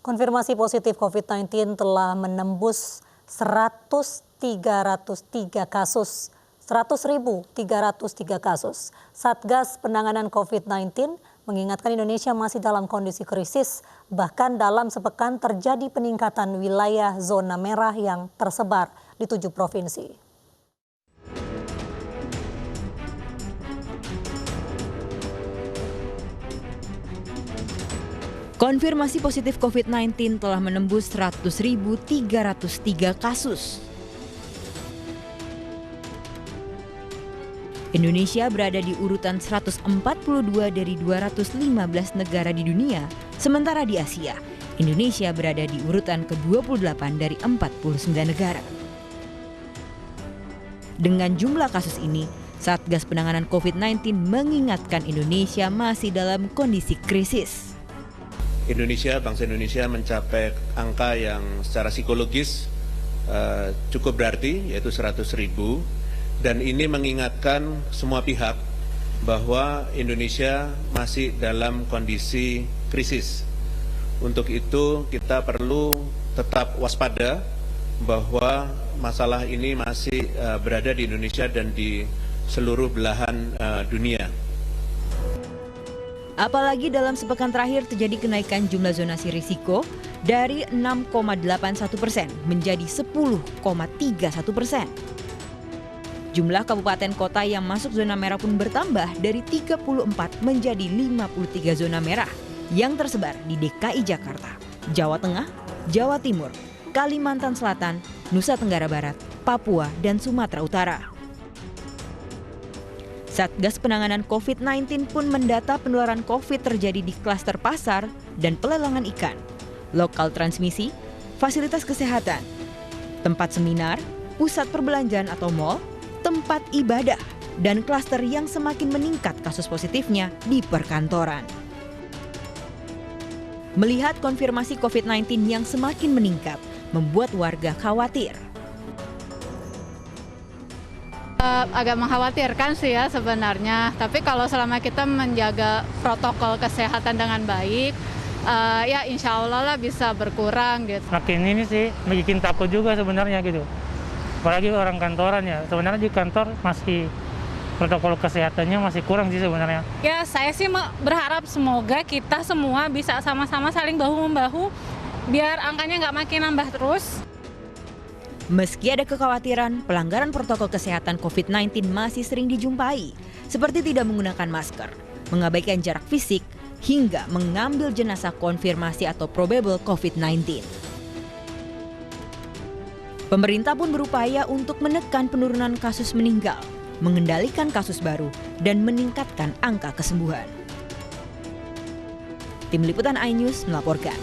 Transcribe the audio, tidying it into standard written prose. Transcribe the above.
Konfirmasi positif COVID-19 telah menembus 100.303 kasus. Satgas Penanganan COVID-19 mengingatkan Indonesia masih dalam kondisi krisis. Bahkan dalam sepekan terjadi peningkatan wilayah zona merah yang tersebar di 7 provinsi. Konfirmasi positif COVID-19 telah menembus 100.303 kasus. Indonesia berada di urutan 142 dari 215 negara di dunia, sementara di Asia, Indonesia berada di urutan ke-28 dari 49 negara. Dengan jumlah kasus ini, Satgas Penanganan COVID-19 mengingatkan Indonesia masih dalam kondisi krisis. Bangsa Indonesia mencapai angka yang secara psikologis cukup berarti, yaitu 100.000. Dan ini mengingatkan semua pihak bahwa Indonesia masih dalam kondisi krisis. Untuk itu kita perlu tetap waspada bahwa masalah ini masih berada di Indonesia dan di seluruh belahan dunia. Apalagi dalam sepekan terakhir terjadi kenaikan jumlah zonasi risiko dari 6,81% menjadi 10,31%. Jumlah kabupaten kota yang masuk zona merah pun bertambah dari 34 menjadi 53 zona merah yang tersebar di DKI Jakarta, Jawa Tengah, Jawa Timur, Kalimantan Selatan, Nusa Tenggara Barat, Papua, dan Sumatera Utara. Satgas Penanganan COVID-19 pun mendata penularan COVID terjadi di klaster pasar dan pelelangan ikan, lokal transmisi, fasilitas kesehatan, tempat seminar, pusat perbelanjaan atau mal, tempat ibadah, dan klaster yang semakin meningkat kasus positifnya di perkantoran. Melihat konfirmasi COVID-19 yang semakin meningkat, membuat warga khawatir. Agak mengkhawatirkan sih ya sebenarnya, tapi kalau selama kita menjaga protokol kesehatan dengan baik, ya insya Allah lah bisa berkurang gitu. Makin ini sih bikin takut juga sebenarnya gitu. Apalagi orang kantoran ya, sebenarnya di kantor masih protokol kesehatannya masih kurang sih sebenarnya. Ya saya sih berharap semoga kita semua bisa sama-sama saling bahu-membahu biar angkanya nggak makin nambah terus. Meski ada kekhawatiran, pelanggaran protokol kesehatan COVID-19 masih sering dijumpai, seperti tidak menggunakan masker, mengabaikan jarak fisik, hingga mengambil jenazah konfirmasi atau probable COVID-19. Pemerintah pun berupaya untuk menekan penurunan kasus meninggal, mengendalikan kasus baru, dan meningkatkan angka kesembuhan. Tim Liputan iNews melaporkan.